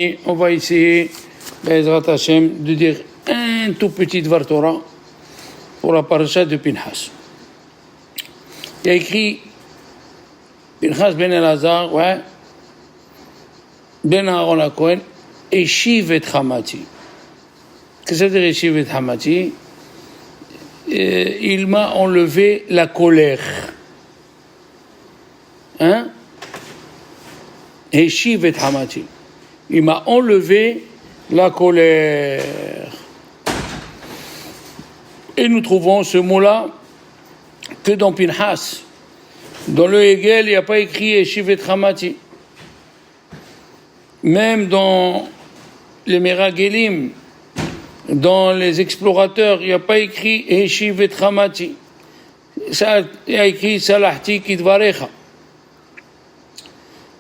Et on va essayer, Bezrat Hashem, de dire un tout petit Dvar Torah pour la paracha de Pinhas. Il y a écrit Pinhas ben Elazar, ouais, ben Aaron HaKohen, Eshiv et Hamati. Qu'est-ce que ça veut dire Eshiv et Hamati? Il m'a enlevé la colère. Hein? Eshiv et Hamati. Il m'a enlevé la colère. Et nous trouvons ce mot-là que dans Pinhas. Dans le Hegel, il n'y a pas écrit Eshiv et Hamati. Même dans les Meragelim, dans les explorateurs, il n'y a pas écrit Eshiv et Hamati. Ça, il y a écrit Salahti Kidvarecha.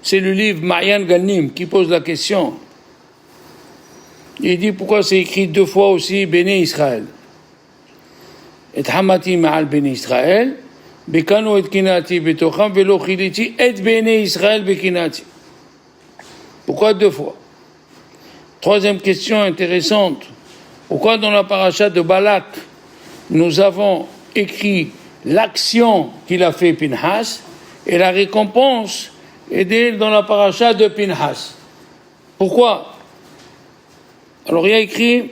C'est le livre Ma'yan Ganim qui pose la question. Il dit pourquoi c'est écrit deux fois aussi Béné Israël. Et Hamati Ma'al Béné Israël, Bekano et Kinati Betocham, Velo Chiliti et Béné Israël Bekinati. Pourquoi deux fois? Troisième question intéressante. Pourquoi dans la paracha de Balak, nous avons écrit l'action qu'il a fait Pinhas et la récompense est dans la paracha de Pinhas? Pourquoi? Alors il y a écrit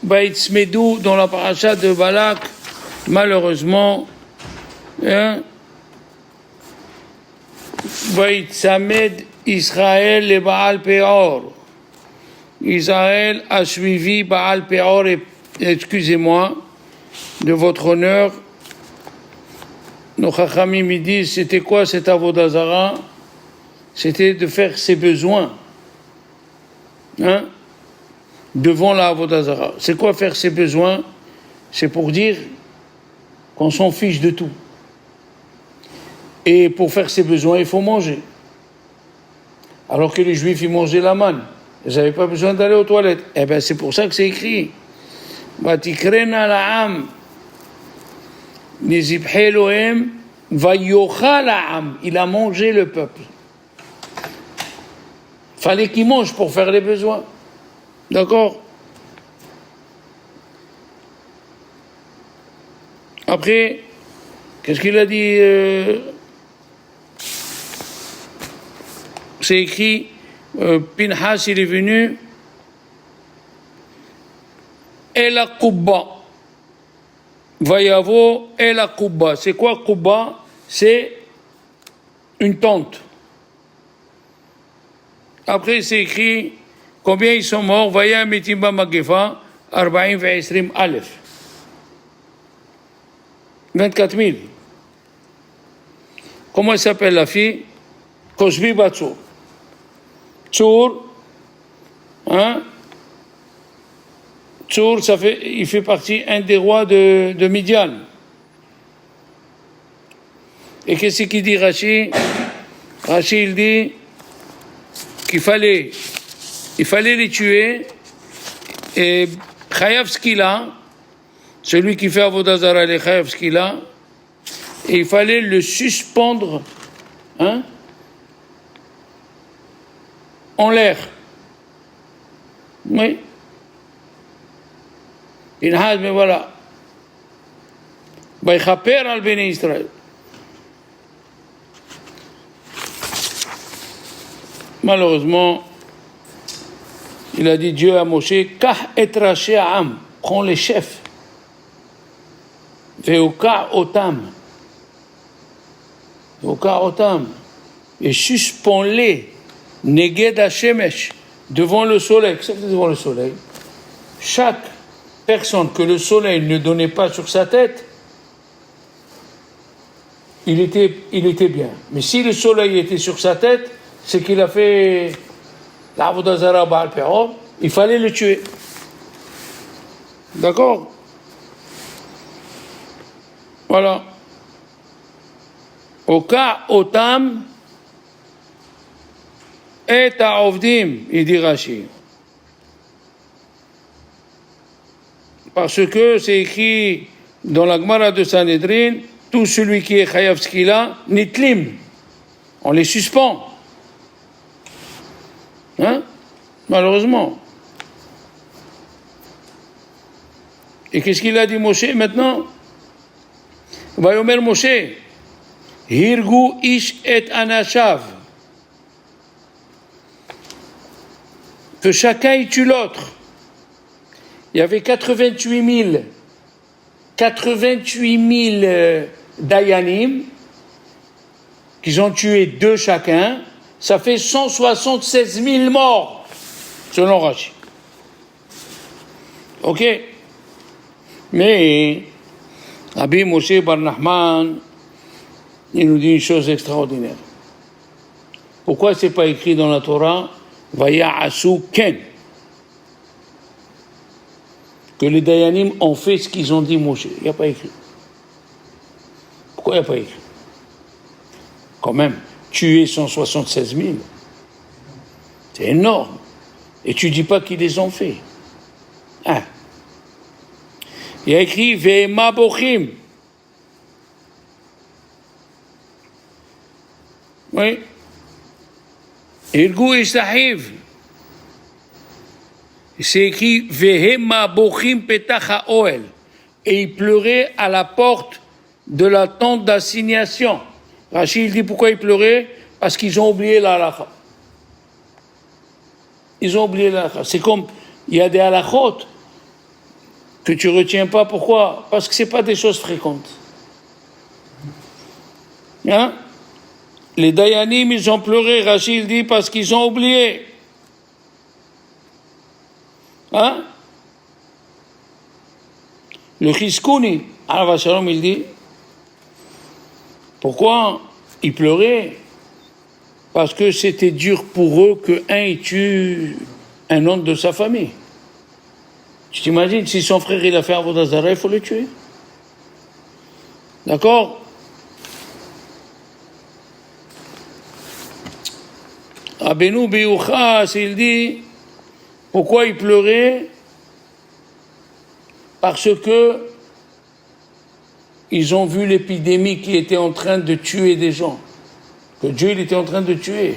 Vaïtzmedou dans la paracha de Balak, malheureusement, Vaïtzamed Israël et Baal Peor. Israël a suivi Baal Peor, et excusez-moi, de votre honneur, nos chachamim me disent, c'était quoi cet avodah zara? C'était de faire ses besoins, devant la avodah zara. C'est quoi faire ses besoins? C'est pour dire qu'on s'en fiche de tout. Et pour faire ses besoins, il faut manger. Alors que les Juifs, ils mangeaient la manne. Ils n'avaient pas besoin d'aller aux toilettes. Eh bien, c'est pour ça que c'est écrit. Vatikrena la'am. Nizibhe Elohim vayocha la'am. Il a mangé le peuple. Fallait qu'il mange pour faire les besoins. D'accord? Après, qu'est-ce qu'il a dit? C'est écrit, Pinhas, il est venu, El Akubba. Vayavo El Akubba. C'est quoi Kubba? C'est une tente. Après, c'est écrit, combien ils sont morts? Vaya Metimba Magefa, Arba'im Ve'esrim Aleph. 24 000. Comment s'appelle la fille? Kosbi Batsour. Tsour, Tsour, il fait partie un des rois de Midian. Et qu'est-ce qu'il dit Rashi? Rashi, il dit qu'il fallait les tuer, et Chayav Skila, celui qui fait avodah zara, les Chayav Skila, et il fallait le suspendre, en l'air. Oui. Pinhas, mais voilà. Baïchaper al Béné Israël. Malheureusement, il a dit Dieu à Moshe, Kah et raché am, prends les chefs. Veoka otam. Veoka otam. Et suspends-les. Neged Hashemesh, devant le soleil. Qu'est-ce que c'est devant le soleil? Chaque personne que le soleil ne donnait pas sur sa tête, il était bien. Mais si le soleil était sur sa tête, c'est qu'il a fait l'avodah zara Baal Peor, il fallait le tuer. D'accord? Voilà. Oka otam et ta'ovdim, il dit Rashi. Parce que c'est écrit dans la Gemara de Sanhedrin, tout celui qui est Chayav Skila, Nitlim, on les suspend. Hein? Malheureusement. Et qu'est-ce qu'il a dit Moshe maintenant? Vayomer Moshe, Hirgu ish et anashav. Que chacun y tue l'autre. Il y avait 88 000 Dayanim, qu'ils ont tué 2 chacun, ça fait 176 000 morts, selon Rashi. Ok? Mais, Rabbi Moshe Bar Nachman, il nous dit une chose extraordinaire. Pourquoi c'est pas écrit dans la Torah, Vaya'asu Ken? Que les Dayanim ont fait ce qu'ils ont dit Moshe. Il n'y a pas écrit. Pourquoi il n'y a pas écrit? Quand même, tuer 176 000, c'est énorme. Et tu ne dis pas qu'ils les ont fait. Hein? Il y a écrit Ve'ema bochim. Oui. Irgu isahiv. C'est écrit Ve'ema bochim petach ha'oel. Et ils pleuraient à la porte de la tente d'assignation. Rachid dit pourquoi ils pleuraient? Parce qu'ils ont oublié la halakha. Ils ont oublié la halakha. C'est comme, il y a des halakhot que tu ne retiens pas. Pourquoi? Parce que ce n'est pas des choses fréquentes. Hein? Les Dayanim, ils ont pleuré, Rachid dit, parce qu'ils ont oublié. Hein? Le Chizkouni, Alav Shalom, il dit, pourquoi ils pleuraient? Parce que c'était dur pour eux qu'un tue un homme de sa famille. Tu t'imagines, si son frère il a fait un Avodah Zarah, il faut le tuer. D'accord? Rabbeinu Biyuchas, il dit, pourquoi il pleurait? Parce que ils ont vu l'épidémie qui était en train de tuer des gens. Que Dieu il était en train de tuer.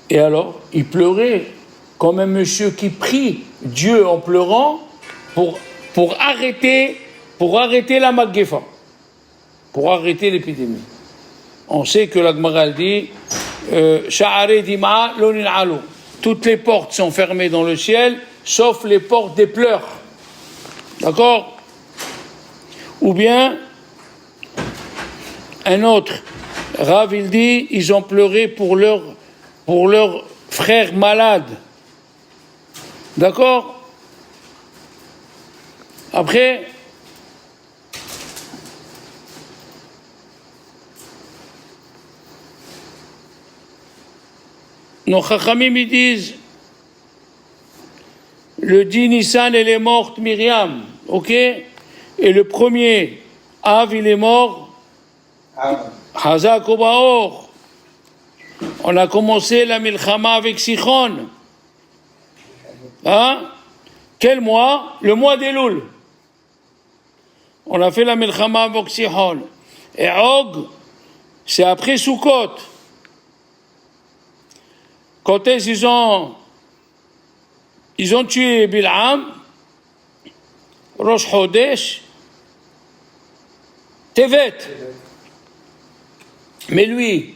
Et alors, il pleurait comme un monsieur qui prie Dieu en pleurant pour arrêter la Magéfa, pour arrêter l'épidémie. On sait que la Gemara dit Sha'are dima lo nil'alu. Toutes les portes sont fermées dans le ciel, sauf les portes des pleurs. D'accord? Ou bien, un autre, Rav, il dit, ils ont pleuré pour leur frère malade. D'accord? Après, nos chachamim, ils disent, le 10 Nissan, elle est morte, Myriam, ok? Et le premier, Av, il est mort, Hazak Obaor. On a commencé la Milchama avec Sichon. Hein? Quel mois? Le mois d'Elul. On a fait la Milchama avec Sichon. Et Og, c'est après Sukkot. Quand ils ont tué Bil'am, Rosh Chodesh, Tevet. Mais lui,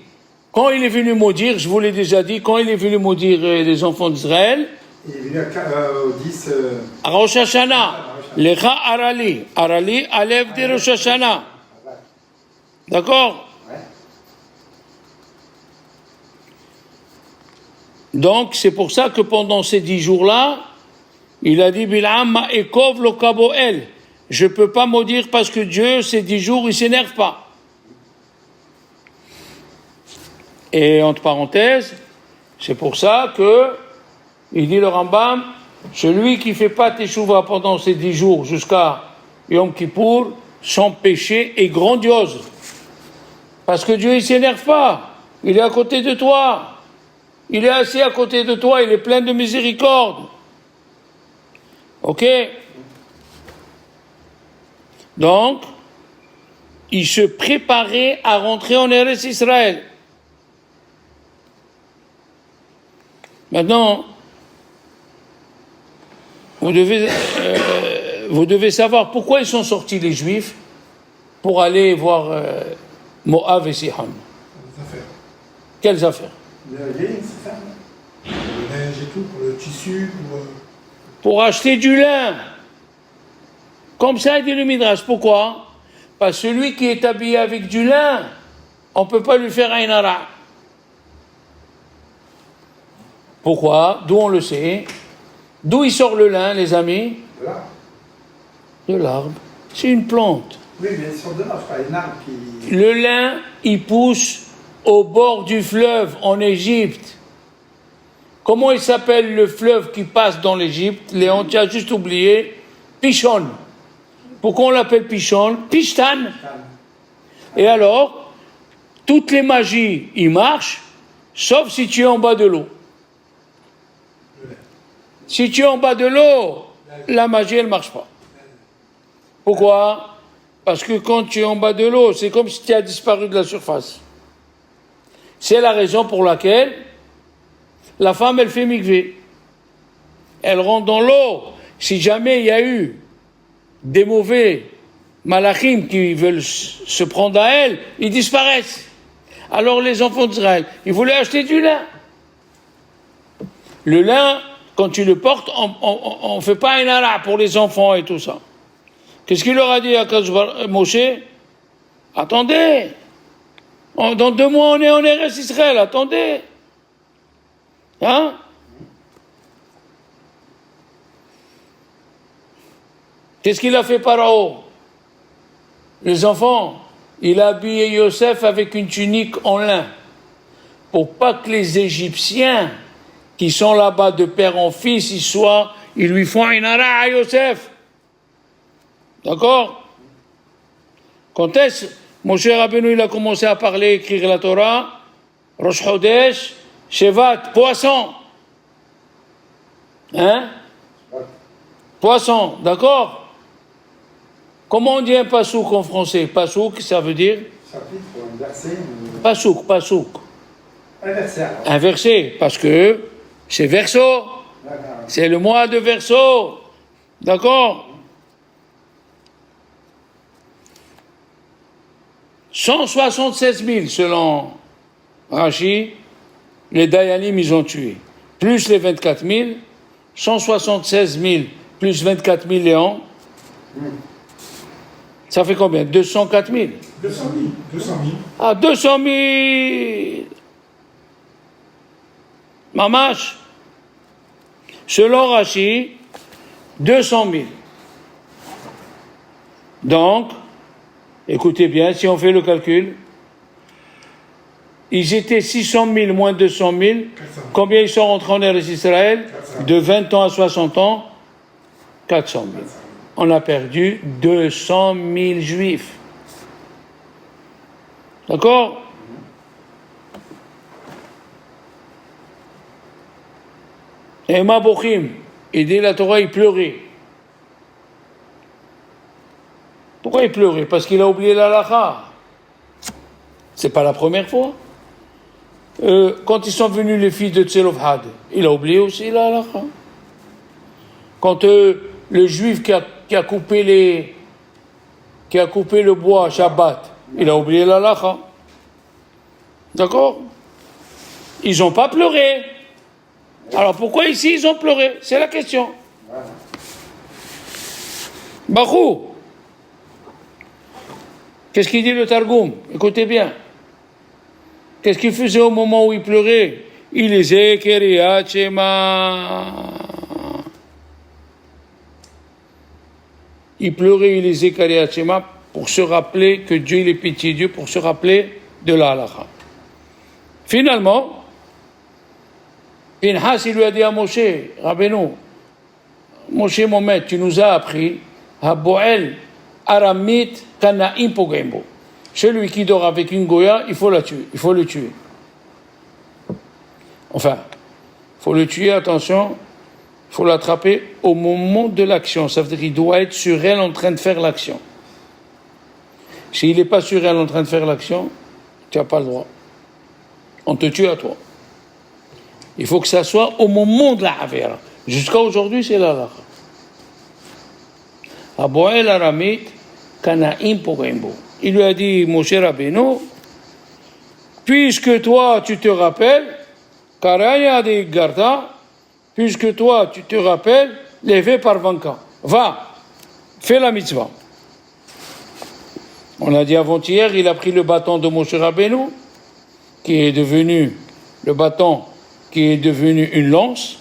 quand il est venu maudire, je vous l'ai déjà dit, quand il est venu maudire les enfants d'Israël, il est venu au 10... à Rosh Hashanah, Lecha Arali. Arali, Alev de Rosh Hashanah. D'accord? Ouais. Donc, c'est pour ça que pendant ces 10 jours-là, il a dit, Bil'am ma'ekov lo kaboel. Je ne peux pas maudire parce que Dieu, ces 10 jours, il ne s'énerve pas. Et entre parenthèses, c'est pour ça que, il dit le Rambam, celui qui ne fait pas teshuva pendant ces 10 jours jusqu'à Yom Kippour, son péché est grandiose. Parce que Dieu, il ne s'énerve pas. Il est à côté de toi. Il est assis à côté de toi. Il est plein de miséricorde. Ok? Donc, il se préparait à rentrer en Eretz Israël. Maintenant, vous devez savoir pourquoi ils sont sortis les Juifs pour aller voir Moab et Sihon. Les affaires. Quelles affaires? Le lin, c'est ça? Le linge et tout, pour le tissu, Pour acheter du lin. Comme ça, il dit le Midrash. Pourquoi? Parce que celui qui est habillé avec du lin, on ne peut pas lui faire un hara. Pourquoi? D'où on le sait? D'où il sort le lin, les amis? Là. De l'arbre. C'est une plante. Oui, mais ils sont de là, je crois, une arbre qui... Le lin, il pousse au bord du fleuve en Égypte. Comment il s'appelle le fleuve qui passe dans l'Égypte? Léon, tu as juste oublié. Pishon. Pourquoi on l'appelle Pishon? Pishtan. Et alors, toutes les magies, ils marchent, sauf si tu es en bas de l'eau. Si tu es en bas de l'eau, la magie, elle ne marche pas. Pourquoi? Parce que quand tu es en bas de l'eau, c'est comme si tu as disparu de la surface. C'est la raison pour laquelle la femme, elle fait mikvé. Elle rentre dans l'eau. Si jamais il y a eu des mauvais malachim qui veulent se prendre à elle, ils disparaissent. Alors les enfants d'Israël, ils voulaient acheter du lin. Le lin, quand tu le portes, on ne fait pas un hara pour les enfants et tout ça. Qu'est-ce qu'il leur a dit à Moshe? Attendez, dans 2 mois on est en Eretz Israël, attendez. Hein? Qu'est-ce qu'il a fait Pharaon? Les enfants, il a habillé Yosef avec une tunique en lin, pour pas que les Égyptiens qui sont là-bas de père en fils, ils lui font un hara à Yosef. D'accord? Quand est-ce Moshe Rabbeinu il a commencé à parler, écrire la Torah? Rosh Chodesh, Shevat, poisson. Hein? Poisson, d'accord? Comment on dit un pasouk en français? Pasouk, ça veut dire? Chapitre, un verset. Pasouk. Un verset. Alors. Un verset, parce que c'est verso. C'est le mois de verso. D'accord? 176 000 selon Rashi, les Dayanim ils ont tué. Plus les 24 000, 176 000 plus 24 000 léons. Ça fait combien? 204 000. 200 000. 200 000. Ah, 200 000. Mamash. Selon Rashi, 200 000. Donc, écoutez bien, si on fait le calcul, ils étaient 600 000 moins 200 000. Combien ils sont rentrés en Eretz Israël? De 20 ans à 60 ans, 400 000. On a perdu 200 000 juifs. D'accord? Et Mabochim, il dit la Torah, il pleurait. Pourquoi il pleurait? Parce qu'il a oublié l'halakha. C'est pas la première fois. Quand ils sont venus les fils de Tselofhad, il a oublié aussi l'halakha. Quand le juif qui a coupé le bois à Shabbat, il a oublié l'halakha. D'accord? Ils n'ont pas pleuré. Alors pourquoi ici ils ont pleuré? C'est la question. Bachou. Qu'est-ce qu'il dit le Targum? Écoutez bien. Qu'est-ce qu'il faisait au moment où il pleurait? Il lisait Kriyat Shema. Il pleurait, il lisait Kriyat Shema pour se rappeler que Dieu il est pitié Dieu, pour se rappeler de la halakha. Finalement, Pinhas il lui a dit à Moshe, Rabbeinu, Moshe mon maître, tu nous as appris Haboel Aramit Kanaim Pogembo. Celui qui dort avec une goya, il faut le tuer. Enfin, il faut le tuer, attention, il faut l'attraper au moment de l'action. Ça veut dire qu'il doit être sur elle en train de faire l'action. S'il n'est pas sur elle en train de faire l'action, tu n'as pas le droit. On te tue à toi. Il faut que ça soit au moment de la avera. Jusqu'à aujourd'hui, c'est la lacha. Aboel Aramit, Kanaim Pogembo. Il lui a dit, Moshe Rabbeinu, puisque toi, tu te rappelles, Karaya de Garda, puisque toi, tu te rappelles, levé par Vanka. Va, fais la mitzvah. On a dit avant-hier, il a pris le bâton de Moshe Rabbeinu, qui est devenu le bâton, qui est devenu une lance,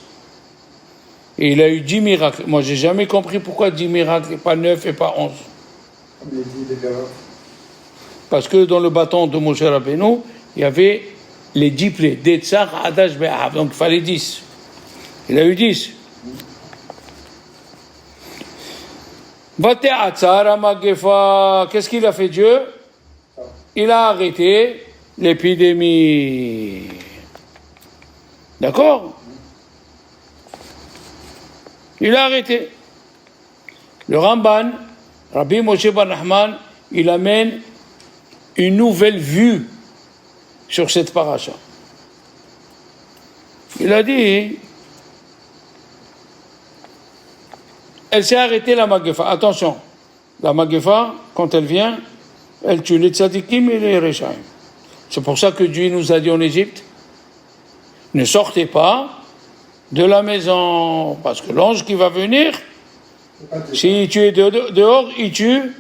et il a eu 10 miracles. Moi, j'ai jamais compris pourquoi 10 miracles, et pas 9 et pas 11. Parce que dans le bâton de Moshe Rabbeinu, il y avait les 10 plaies, Detzar, Hadash, Be'av, donc il fallait 10. Il a eu 10. Qu'est-ce qu'il a fait Dieu? Il a arrêté l'épidémie. D'accord? Il a arrêté. Le Ramban, Rabbi Moshe Bar Nachman, il amène une nouvelle vue sur cette paracha. Il a dit, elle s'est arrêtée la Magefa. Attention, la Magefa, quand elle vient, elle tue les tzadikim et les rechaim. C'est pour ça que Dieu nous a dit en Égypte, ne sortez pas de la maison, parce que l'ange qui va venir, si tu es dehors, il tue.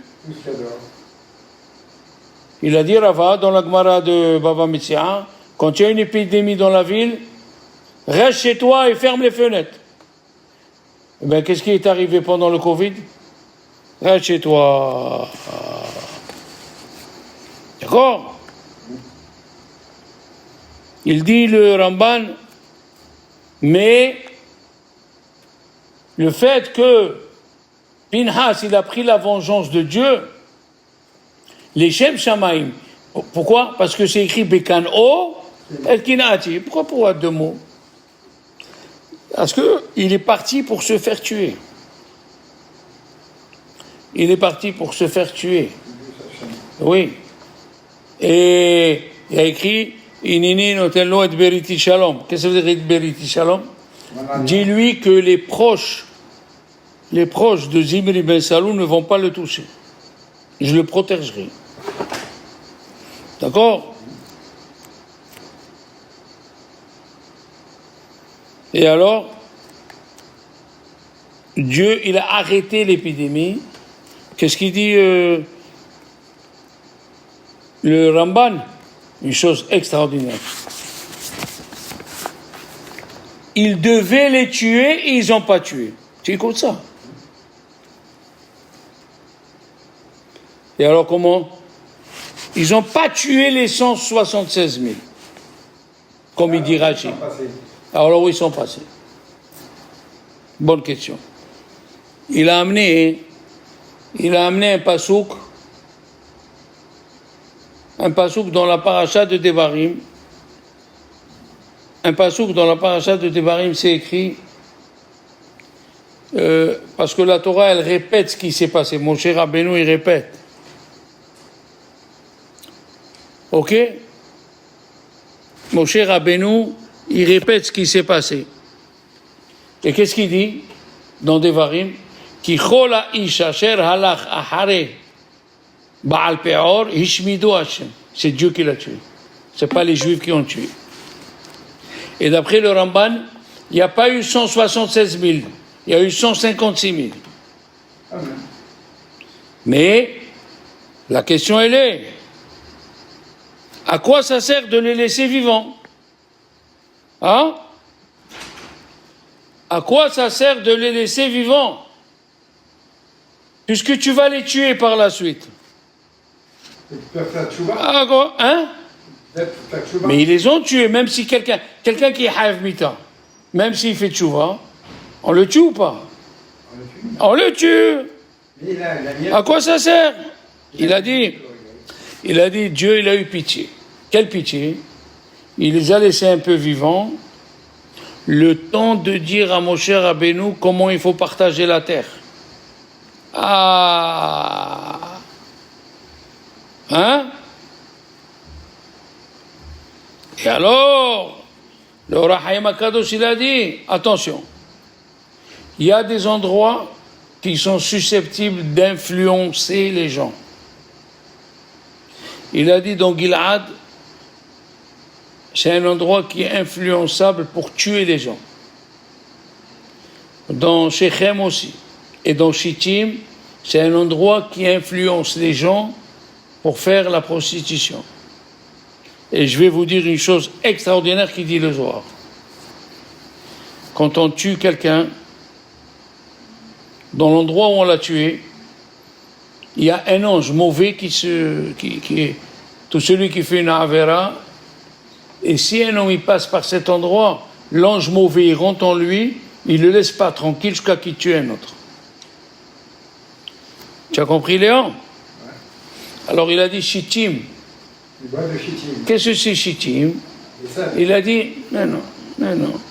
Il a dit Rava dans la Gemara de Baba Metzia, quand il y a une épidémie dans la ville, reste chez toi et ferme les fenêtres. Eh bien, qu'est-ce qui est arrivé pendant le Covid? Reste chez toi. D'accord? Il dit le Ramban, mais le fait que Pinhas, il a pris la vengeance de Dieu, les Shem Shamaim, pourquoi? Parce que c'est écrit Bekan O, El Kinati. Pourquoi 2 mots? Parce qu'il est parti pour se faire tuer. Il est parti pour se faire tuer. Oui. Et il a écrit Inini notello et beriti shalom. Qu'est-ce que ça veut dire beriti shalom? Dis-lui que les proches de Zimri ben Salou ne vont pas le toucher. Je le protégerai. D'accord? Et alors, Dieu, il a arrêté l'épidémie. Qu'est-ce qu'il dit le Ramban? Une chose extraordinaire. Ils devaient les tuer et ils n'ont pas tué. Tu écoutes ça? Et alors comment? Ils n'ont pas tué les 176 000. Comme il dit Rachid. Alors où ils sont passés? Bonne question. Il a amené un pasouk dans la paracha de Devarim. Un pasouk dans la paracha de Devarim, c'est écrit parce que la Torah, elle répète ce qui s'est passé. Moshe Rabbeinu, il répète. Ok? Moshe Rabbeinu, il répète ce qui s'est passé. Et qu'est-ce qu'il dit dans Devarim? Ki chol ha'ish asher halach ahare Baal Peor hishmidu Hashem. C'est Dieu qui l'a tué. C'est pas les Juifs qui ont tué. Et d'après le Ramban, il n'y a pas eu 176 000. Il y a eu 156 000. Amen. Mais la question elle est, à quoi ça sert de les laisser vivants? Hein? À quoi ça sert de les laisser vivants? Puisque tu vas les tuer par la suite. Ah, quoi? Hein? Mais ils les ont tués, même si quelqu'un qui est haïf mita, même s'il fait tchouva, on le tue ou pas? On le tue. À quoi ça sert? Il a dit, Dieu, il a eu pitié. Quelle pitié? Il les a laissés un peu vivants, le temps de dire à Moshe Rabbeinu comment il faut partager la terre. Ah! Hein? Et alors, le Or HaChaim HaKadosh, il a dit, attention, il y a des endroits qui sont susceptibles d'influencer les gens. Il a dit dans Gilad, c'est un endroit qui est influençable pour tuer les gens. Dans Shechem aussi. Et dans Shittim, c'est un endroit qui influence les gens pour faire la prostitution. Et je vais vous dire une chose extraordinaire qui dit le Zohar. Quand on tue quelqu'un, dans l'endroit où on l'a tué, il y a un ange mauvais qui est tout celui qui fait une avera. Et si un homme il passe par cet endroit, l'ange mauvais il rentre en lui, il ne le laisse pas tranquille jusqu'à qu'il tue un autre. Tu as compris, Léon? Ouais. Alors il a dit Shittim. Qu'est-ce que c'est Shittim? Il a dit non.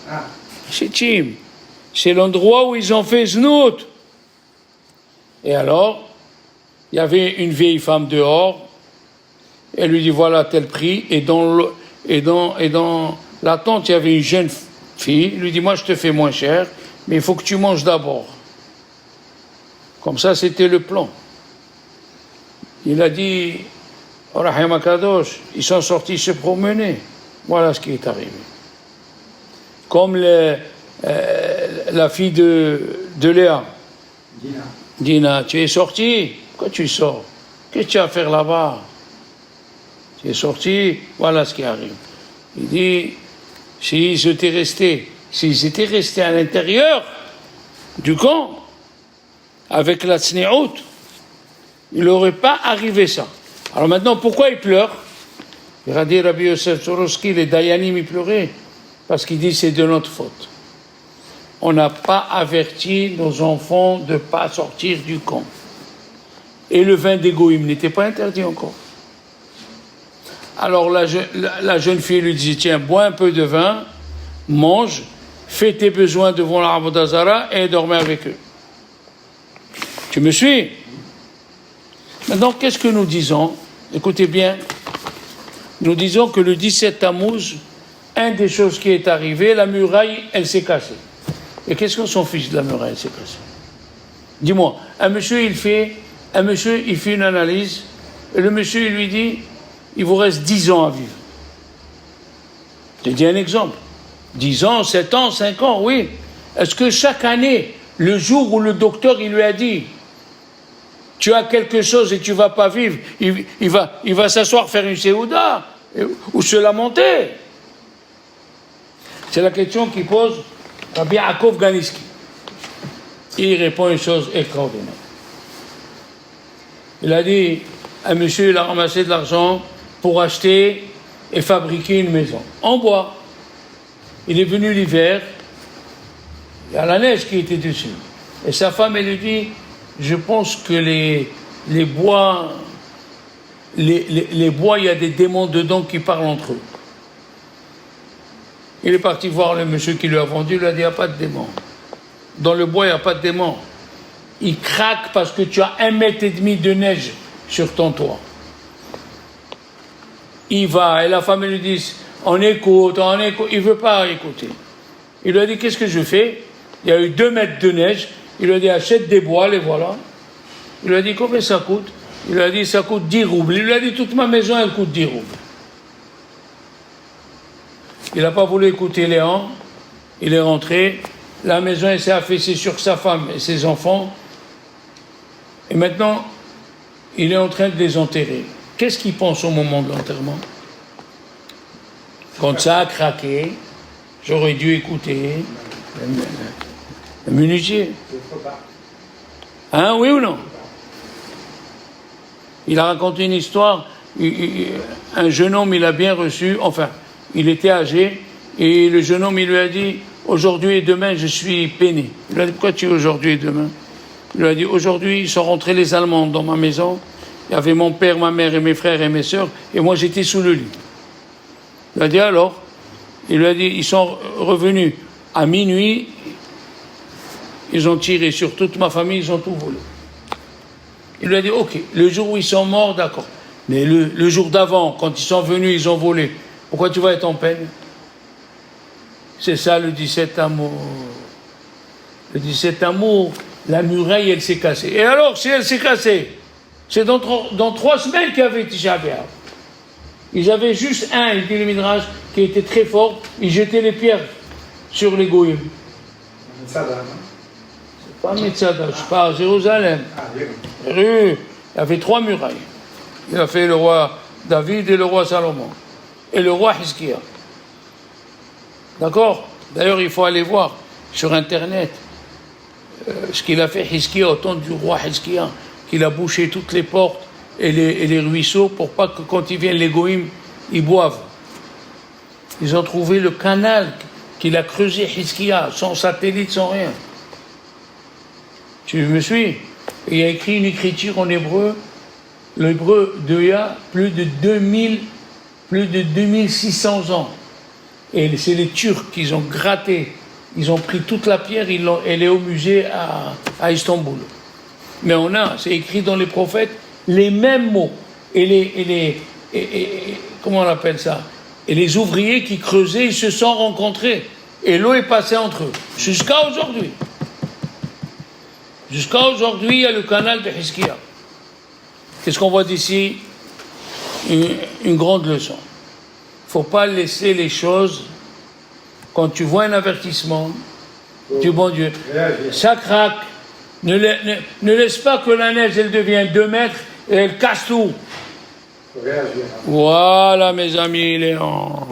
Ah. Shittim, c'est l'endroit où ils ont fait Znout. Et alors, il y avait une vieille femme dehors. Elle lui dit voilà tel prix. Et dans la tente, il y avait une jeune fille. Il lui dit moi je te fais moins cher, mais il faut que tu manges d'abord. Comme ça, c'était le plan. Il a dit Or HaChaim HaKadosh, ils sont sortis se promener. Voilà ce qui est arrivé. Comme la fille de Léa. Dina, tu es sorti? Pourquoi tu sors? Qu'est-ce que tu as à faire là-bas? Tu es sorti, voilà ce qui arrive. Il dit, s'ils étaient restés à l'intérieur du camp, avec la tsni'out, il n'aurait pas arrivé ça. Alors maintenant, pourquoi il pleure? Il a dit Rabbi Yosef Soroski, les Dayanim, ils pleuraient, parce qu'il dit c'est de notre faute. On n'a pas averti nos enfants de ne pas sortir du camp. Et le vin d'égoïme n'était pas interdit encore. Alors la jeune fille lui dit, tiens, bois un peu de vin, mange, fais tes besoins devant la Avodah Zara et dormez avec eux. Tu me suis? Maintenant, qu'est-ce que nous disons? Écoutez bien. Nous disons que le 17 Tammuz, une des choses qui est arrivée, la muraille, elle s'est cassée. Et qu'est-ce que son fils de la muraille s'est cassée? Dis-moi, un monsieur, il fait une analyse, et le monsieur, il lui dit, il vous reste 10 ans à vivre. Je te dis un exemple. 10 ans, 7 ans, 5 ans, oui. Est-ce que chaque année, le jour où le docteur, il lui a dit, tu as quelque chose et tu ne vas pas vivre, il va s'asseoir, faire une séouda, ou se lamenter? C'est la question qu'il pose Rabbi Yaakov Ganiski. Il répond une chose extraordinaire. Il a dit, un monsieur, il a ramassé de l'argent pour acheter et fabriquer une maison en bois. Il est venu l'hiver, il y a la neige qui était dessus. Et sa femme, elle lui dit, je pense que les bois, il y a des démons dedans qui parlent entre eux. Il est parti voir le monsieur qui lui a vendu, il lui a dit, il n'y a pas de démons. Dans le bois, il n'y a pas de démons. Il craque parce que tu as 1,5 mètre de neige sur ton toit. Il va, et la femme lui dit, on écoute, il ne veut pas écouter. Il lui a dit, qu'est-ce que je fais? Il y a eu 2 mètres de neige. Il lui a dit, achète des bois, les voilà. Il lui a dit, combien ça coûte? Il lui a dit, ça coûte 10 roubles. Il lui a dit, toute ma maison, elle coûte 10 roubles. Il n'a pas voulu écouter Léon. Il est rentré. La maison, elle s'est affaissée sur sa femme et ses enfants. Et maintenant, il est en train de les enterrer. Qu'est-ce qu'il pense au moment de l'enterrement? Quand ça a craqué, j'aurais dû écouter le menuisier. Hein, oui ou non? Il a raconté une histoire. Un jeune homme, il a bien reçu, enfin, il était âgé, et le jeune homme, il lui a dit, aujourd'hui et demain, je suis peiné. Il lui a dit, pourquoi tu es aujourd'hui et demain? Il lui a dit, aujourd'hui, ils sont rentrés les Allemands dans ma maison. Il y avait mon père, ma mère et mes frères et mes sœurs, et moi, j'étais sous le lit. Il lui a dit, alors? Il lui a dit, ils sont revenus à minuit, ils ont tiré sur toute ma famille, ils ont tout volé. Il lui a dit, ok, le jour où ils sont morts, d'accord. Mais le jour d'avant, quand ils sont venus, ils ont volé. Pourquoi tu vas être en peine? C'est ça le 17 amour. Le 17 amour, la muraille, elle s'est cassée. Et alors, si elle s'est cassée, c'est dans 3 semaines qu'il y avait Tisha B'Av. Ils avaient juste un, il dit le Midrash, qui était très fort, il jetait les pierres sur les goyim. Ça va, non? C'est pas Metzada, je parle à Jérusalem. Ah, bien. Il y avait 3 murailles. Il a fait le roi David et le roi Salomon. Et le roi Hizkiya. D'accord? D'ailleurs, il faut aller voir sur Internet ce qu'il a fait Hizkiya au temps du roi Hizkiya, qu'il a bouché toutes les portes et les ruisseaux pour pas que quand ils viennent les goïms, ils boivent. Ils ont trouvé le canal qu'il a creusé Hizkiya, sans satellite, sans rien. Tu me suis? Et il a écrit une écriture en hébreu, l'hébreu d'il y a plus de 2600 ans. Et c'est les Turcs qui ont gratté, ils ont pris toute la pierre, elle est au musée à Istanbul. Mais c'est écrit dans les prophètes, les mêmes mots. Et comment on appelle ça? Et les ouvriers qui creusaient, ils se sont rencontrés. Et l'eau est passée entre eux. Jusqu'à aujourd'hui. Jusqu'à aujourd'hui, il y a le canal de Hizkiya. Qu'est-ce qu'on voit d'ici? Une grande leçon. Il ne faut pas laisser les choses, quand tu vois un avertissement du bon Dieu, ça craque. Ne laisse pas que la neige, elle devienne 2 mètres et elle casse tout. Réagir. Voilà, mes amis, Léon.